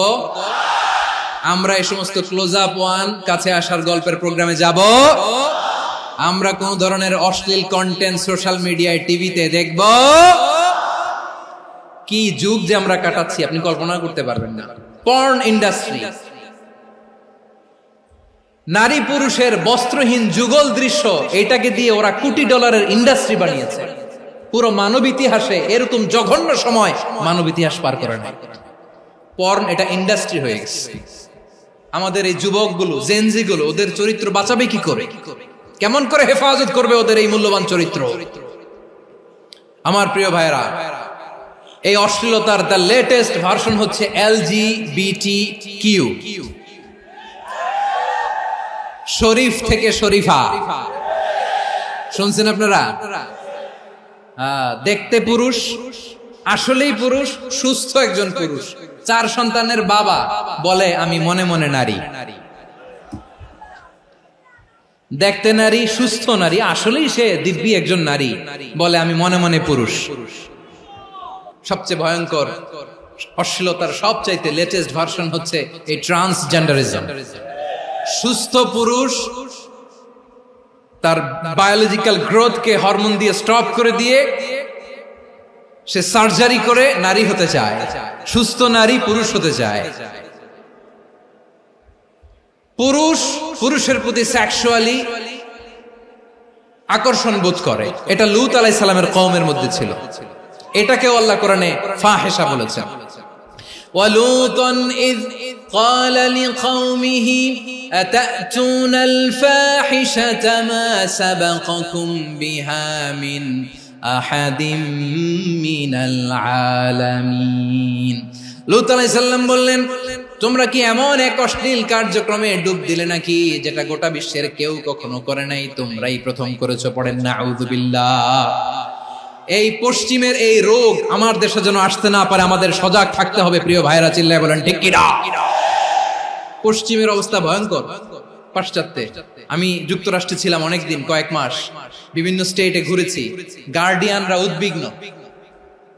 আমরা এই সমস্ত ক্লোজ আপ ওয়ান, কাছে আসার গল্পের প্রোগ্রামে যাব? আমরা কোন ধরনের অশ্লীল কন্টেন্ট সোশ্যাল মিডিয়ায়, টিভিতে দেখব? কি যুগ যে আমরা কাটাচ্ছি আপনি কল্পনা করতে পারবেন না। পর্ন ইন্ডাস্ট্রি, নারী পুরুষের বস্ত্রহীন যুগল দৃশ্য, এটাকে দিয়ে ওরা কোটি ডলারের ইন্ডাস্ট্রি বানিয়েছে। পুরো মানব ইতিহাসে এরকম জঘন্য সময় মানব ইতিহাস পার করে না। পর্ন এটা ইন্ডাস্ট্রি হয়ে গেছে। আমাদের এই যুবকগুলো, জেনজিগুলো, ওদের চরিত্র বাঁচাবে কি করে? কেমন করে হেফাজত করবে ওদের এই মূল্যবান চরিত্র? আমার প্রিয় ভাইরা, এই অশ্লীলতার দ্য লেটেস্ট ভার্সন হচ্ছে LGBTQ, শরীফ থেকে শরীফা। শুনছেন আপনারা? দেখতে পুরুষ, আসলেই পুরুষ, সুস্থ একজন পুরুষ, 4 সন্তানের বাবা, বলে আমি মনে মনে নারী। দেখতে নারী, সুস্থ নারী, আসলেই সে দিব্যি একজন নারী, বলে আমি মনে মনে পুরুষ। সবচেয়ে ভয়ঙ্কর অশ্লীলতার সবচাইতে লেটেস্ট ভার্সন হচ্ছে এই ট্রান্সজেন্ডারিজম। সুস্থ পুরুষ তার বায়োলজিক্যাল গ্রোথকে হরমোন দিয়ে স্টপ করে দিয়ে সে সার্জারি করে নারী হতে চায়, সুস্থ নারী পুরুষ হতে চায়। পুরুষ পুরুষের প্রতি সেক্সুয়ালি আকর্ষণ বোধ করে, এটা লূত আলাইহিস সালামের কওমের মধ্যে ছিল। এটাকে আল্লাহ কোরআনে ফাহিশা বলেছেন। ওয়ালুতান ইয قال لقومه أتأتون الفاحشة ما سبقكم بها من أحد من العالمين। লূত আলাইহিস সালাম বললেন, তোমরা কি এমন এক অশ্লীল কার্যক্রমে ডুব দিলে নাকি যেটা গোটা বিশ্বের কেউ কখনো করে নাই, তোমরাই প্রথম করেছো। পড়েন নাউযুবিল্লাহ। এই পশ্চিমের এই রোগ আমার দেশে যেন আসতে না পারে, আমাদের সজাগ থাকতে হবে। প্রিয় ভাইরা, চিল্লায় বলেন ঠিক কি না? পশ্চিমের অবস্থা ভয়ঙ্কর। পাশ্চাত্যে, আমি যুক্তরাষ্ট্রে ছিলাম অনেকদিন, কয়েক মাস, বিভিন্ন স্টেটে ঘুরেছি। গার্ডিয়ানরা উদ্বিগ্ন,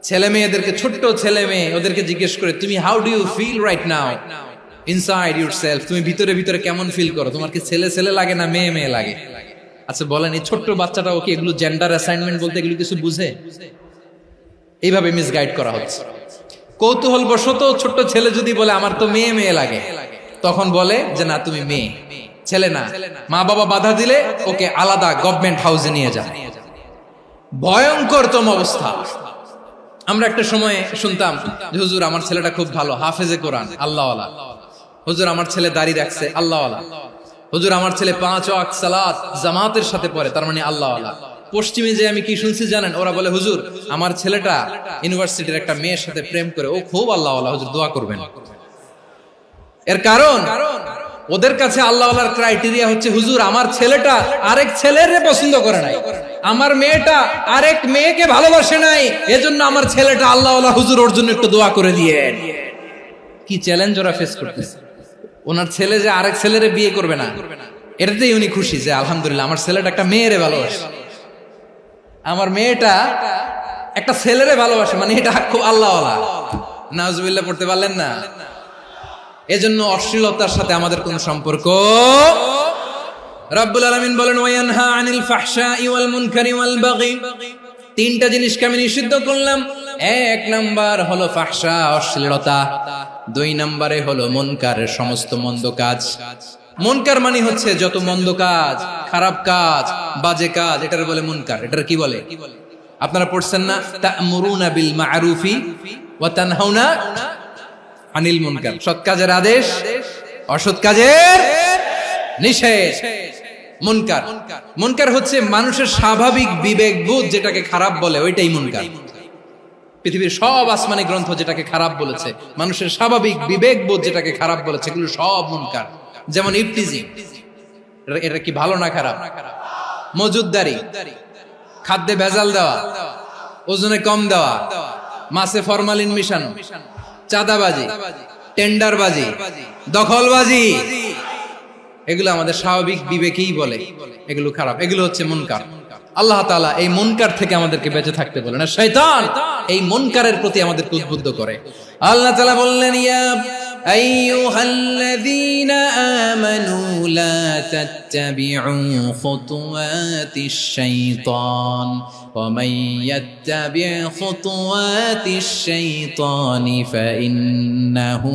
ছেলে মেয়েদেরকে, ছোট্ট ছেলে মেয়ে, ওদেরকে জিজ্ঞেস করে, তুমি how do you feel right now inside yourself? তুমি ভিতরে ভিতরে কেমন ফিল করো? তোমার কি ছেলে ছেলে লাগে না মেয়ে মেয়ে লাগে? আচ্ছা বলেন, এই ছোট্ট বাচ্চাটাও কি এগুলো জেন্ডার অ্যাসাইনমেন্ট বলতে এগুলো কিছু বুঝে? এইভাবে মিসগাইড করা হচ্ছে। কৌতূহল বশত ছোট্ট ছেলে যদি বলে আমার তো মেয়ে মেয়ে লাগে, তখন বলে যে না তুমি মেয়ে, ছেলে না। মা বাবা বাধা দিলে ওকে আলাদা গভর্নমেন্ট হাউসে নিয়ে যায়। ভয়ঙ্করতম অবস্থা। আমরা একটা সময় শুনতাম যে হুজুর আমার ছেলেটা খুব ভালো, হাফেজে কোরআন, আল্লাহওয়ালা। হুজুর আমার ছেলে দাড়ি রাখছে, আল্লাহওয়ালা। হুজুর আমার ছেলে 5 ওয়াক্ত সালাত জামাতের সাথে পড়ে, তার মানে আল্লাহওয়ালা। পশ্চিমে যে আমি কি শুনছি জানেন? ওরা বলে হুজুর আমার ছেলেটা ইউনিভার্সিটির একটা মেয়ের সাথে প্রেম করে, ও খুব আল্লাহওয়ালা, হুজুর দোয়া করবেন। এর কারণ ওদের কাছে আল্লাহওয়ালার ক্রাইটেরিয়া হচ্ছে, হুজুর আমার ছেলেটা আরেক ছেলের পছন্দ করে নাই, আমার মেয়েটা আরেক মেয়েকে ভালোবাসে নাই, এজন্য আমার ছেলেটা আল্লাহওয়ালা, হুজুর ওর জন্য একটু দোয়া করে দিয়ে। কি চ্যালেঞ্জ ওরা ফেস করতেছে। ওনার ছেলে যে আরেক ছেলেরে বিয়ে করবে না, এটাতেই উনি খুশি যে আলহামদুলিল্লাহ আমার ছেলেটা একটা মেয়েরে ভালোবাসে, আমার মেয়েটা একটা ছেলেরে ভালোবাসে, মানে এটা খুব আল্লাহওয়ালা। নাউজুবিল্লাহ পড়তে পারলেন না? এজন্য অশ্লীলতার সাথে আমাদের কোন সম্পর্ক। রব্বুল আলামিন বলেন ওয়ায়ানহা আনিল ফাহশাই ওয়াল মুনকারি ওয়াল বাগি, তিনটা জিনিসকে আমি নিষিদ্ধ করলাম। এক নাম্বার হলো ফাহশা, অশ্লীলতা। দুই নম্বরে হলো মুনকার, সমস্ত মন্দ কাজ। মুনকার মানে হচ্ছে যত মন্দ কাজ, খারাপ কাজ, বাজে কাজ, এটার বলে মুনকার। এটার কি বলে? আপনারা পড়ছেন না, তা'মুরুনা বিল মা'রুফি ওয়া তানহাউনা আনিল মুনকার। সৎ কাজের আদেশ, অসৎ কাজের নিষেধ। মুনকার, মুনকার হচ্ছে মানুষের স্বাভাবিক বিবেকবোধ যেটাকে খারাপ বলে, ওইটাই মুনকার। পৃথিবীর সব আসমানি গ্রন্থ যেটাকে খারাপ বলেছে, মানুষের স্বাভাবিক বিবেকবোধ যেটাকে খারাপ বলেছে, এগুলো সব মুনকার। যেমন ইফতিজিং, এটা কি ভালো না খারাপ? মজুদদারি, খাদ্যে ভেজাল দেওয়া, ওজনে কম দেওয়া, মাছে ফরমালিন মিশানো, চাঁদাবাজি, টেন্ডারবাজি, দখলবাজি, এগুলো আমাদের স্বাভাবিক বিবেকেই বলে এগুলো খারাপ, এগুলো হচ্ছে মুনকার। আল্লাহ তাআলা এই মুনকার থেকে আমাদেরকে বেঁচে থাকতে বলেন, আর শয়তান এই মুনকারের প্রতি আমাদেরকে উদ্বুদ্ধ করে। আল্লাহ তাআলা বললেন, ইয়া আইয়ুহাল্লাযীনা আমানু লা তাত্তাবিউ খুতুওয়াতিশ শাইতান ওয়া মান ইয়াত্তাবি' খুতুওয়াতিশ শাইতানি ফাইন্নাহু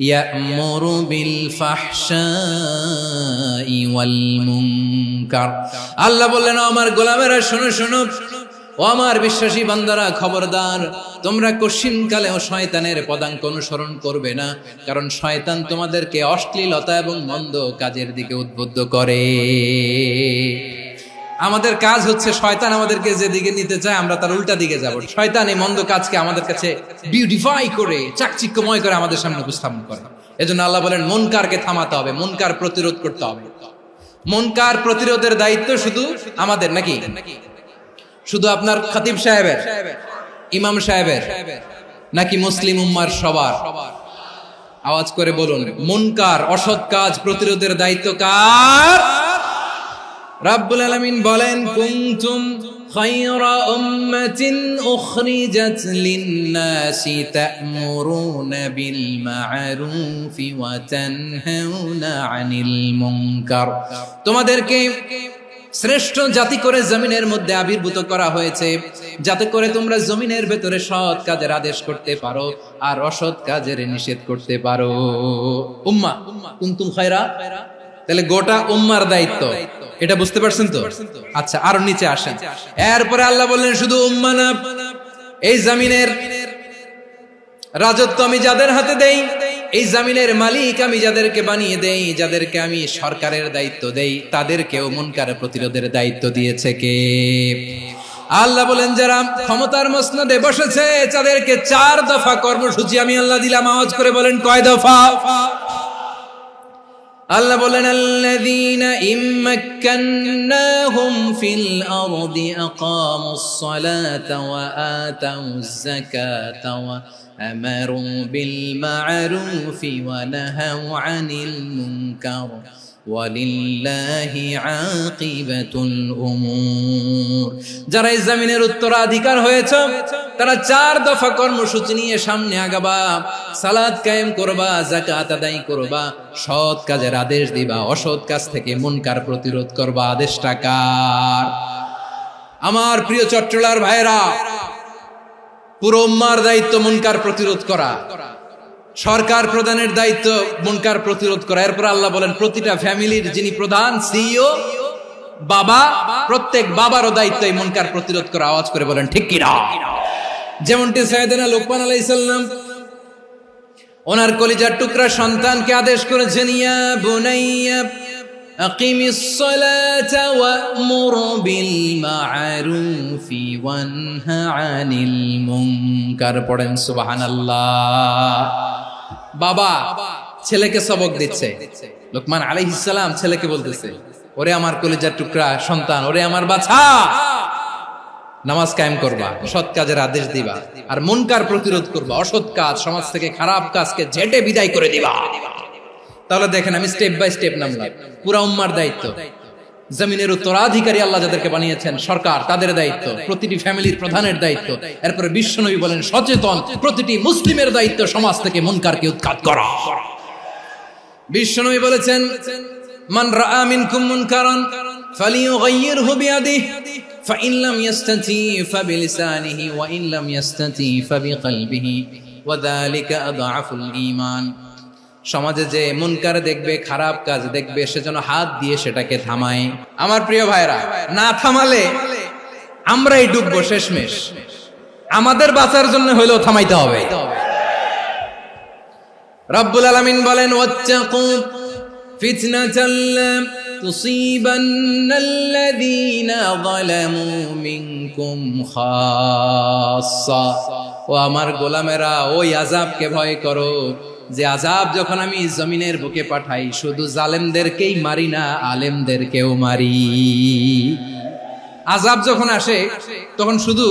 ইয়া'মুরু বিল ফাহশাই ওয়াল মুনকার। আল্লাহ বললেন, আমার গোলামেরা শোনো শোনো, ও আমার বিশ্বাসী বান্দারা খবরদার, তোমরা কশিনকালেও শয়তানের পদাঙ্ক অনুসরণ করবে না, কারণ শয়তান তোমাদেরকে অশ্লীলতা এবং মন্দ কাজের দিকে উদ্বুদ্ধ করে। আমাদের কাজ হচ্ছে শয়তান আমাদেরকে যেদিকে নিতে চায় আমরা তার উল্টা দিকে যাব। শয়তান এই মন্দ কাজকে আমাদের কাছে বিউটিফাই করে, চাকচিক্যময় করে আমাদের সামনে উপস্থাপন করে। এজন্য আল্লাহ বলেন মুনকারকে থামাতে হবে, মুনকার প্রতিরোধ করতে হবে। মুনকার প্রতিরোধের দায়িত্ব শুধু আমাদের নাকি? শুধু আপনার খতিব সাহেবের, ইমাম সাহেবের, নাকি মুসলিম উম্মার সবার? আওয়াজ করে বলুন, মুনকার অসৎ কাজ প্রতিরোধের দায়িত্ব কার? রাব্বুল আলামিন বলেন, কুনতুম খায়রা উম্মাতিন উখরিজাত লিন-নাসি তা'মুরুনা বিল মা'রুফি ওয়া তানহাউনা আনিল মুনকার। তোমাদেরকে শ্রেষ্ঠ জাতি করে জমিনের মধ্যে আবির্ভূত করা হয়েছে, যাতে করে তোমরা জমিনের ভেতরে সৎ কাজের আদেশ করতে পারো আর অসৎ কাজের নিষেধ করতে পারো। উম্মাহ, কুনতুম খায়রা, তাহলে গোটা উম্মার দায়িত্ব, এটা বুঝতে পারছেন তো? আচ্ছা, আরো নিচে আসেন। এরপরে আল্লাহ বললেন, শুধু উম্মাহ না, এই জমিনের রাজত্ব আমি যাদের হাতে দেই, এই জমিনের মালিক আমি যাদেরকে বানিয়ে দেই, যাদেরকে আমি সরকারের দায়িত্ব দেই, তাদেরকেও মুনকার প্রতিরোধের দায়িত্ব দিয়েছে কে? আল্লাহ বলেন, যারা ক্ষমতার মসনদে বসেছে তাদেরকে 4 দফা কর্মসূচি আমি আল্লাহ দিলাম। আওয়াজ করে বলেন, কয় দফা? আল্লাহ বলেন, আল্লাযীনা ইম্মাক্কান্নাহুম ফিল আরদি আকামুস সালাতা ওয়া আতাউয যাকাতা ওয়া আমারু বিল মা'রুফি ওয়া নাহাউ আনিল মুনকার ওয়ালিল্লাহি আকিবাতুল উমুর। যারা এই জমিনের উত্তরাধিকার হয়েছে তারা 4 দফা কর্মসূচি নিয়ে সামনে আগাবা। সালাত কায়েম করবা, যাকাত আদায় করবা, সৎ কাজের আদেশ দিবা, অসৎ কাজ থেকে মুনকার প্রতিরোধ করবা। আদেশটা কার? আমার প্রিয় চট্টলার ভাইরা, পুরো উম্মার দায়িত্ব মুনকার প্রতিরোধ করা, সরকার প্রধানের দায়িত্ব মুনকার প্রতিরোধ করা। এরপর আল্লাহ বলেন, প্রতিটা ফ্যামিলির যিনি প্রধান সিইও বাবা, প্রত্যেক বাবারও দায়িত্ব এই মুনকার প্রতিরোধ করা। আওয়াজ করে বলেন ঠিক কি না? যেমনটি সাইয়েদনা লুকমান আলাইহিস সালাম ওনার কলিজার টুকরা সন্তানকে আদেশ করেছেন, ইয়া বুনাইয়া আকিমিস সালাতা ওয়া'মুর বিল মা'রুফি ওয়ানহা আনিল মুনকার। পড়েন সুবহানাল্লাহ। বাবা ছেলেকে সবক দিচ্ছে। লোকমান আলাইহিস সালাম ছেলেকে বলতেছে, ওরে আমার কলিজার টুকরা সন্তান, ওরে আমার বাছা, নামাজ কায়েম করবা, সৎ কাজের আদেশ দিবা, আর মুনকার প্রতিরোধ করবা, অসৎ কাজ, সমাজ থেকে খারাপ কাজকে ঝেঁটে বিদায় করে দিবা। তাহলে দেখেন আমি স্টেপ বাই স্টেপ নামলাম। পুরা উম্মার দায়িত্ব, জমিনের উত্তরাধিকারী আল্লাহ যাদেরকে বানিয়েছেন সরকার, তাদের দায়িত্ব, প্রতিটি ফ্যামিলির প্রধানের দায়িত্ব, এরপরে বিশ্বনবী বলেন সচেতন প্রতিটি মুসলিমের দায়িত্ব সমাজ থেকে মুনকারকে উৎখাত করা। বিশ্বনবী বলেছেন, মান রাআ মিনকুম মুনকারান ফালিয়ুগাইয়িরহু বিয়াদিহি ফাইন লাম ইয়াস্তাতি ফাবিলিসানিহি ওয়া ইন লাম ইয়াস্তাতি ফাবিকলবিহি ওয়া যালিকা আযআফুল ঈমান। সমাজে যে মুনকার দেখবে, খারাপ কাজ দেখবে, সে যেন হাত দিয়ে সেটাকে থামায়। আমার প্রিয় ভাইরা, না থামালে আমরাই ডুববো শেষমেশ। আমাদের বাঁচার জন্য হইলেও থামাইতে হবে। রব্বুল আলামিন বলেন, ওয়াত্তাকু ফিতনাতাল লা তুসিবান্নাল্লাযীনা যালামু মিনকুম খাসসা। ও আমার গোলামেরা, ওই আযাবকে ভয় করো যে আযাব যখন আমি জমিনের বুকে পাঠাই শুধু জালেমদেরকেই মারি না, আলেমদেরকেও মারি। আযাব যখন আসে তখন শুধু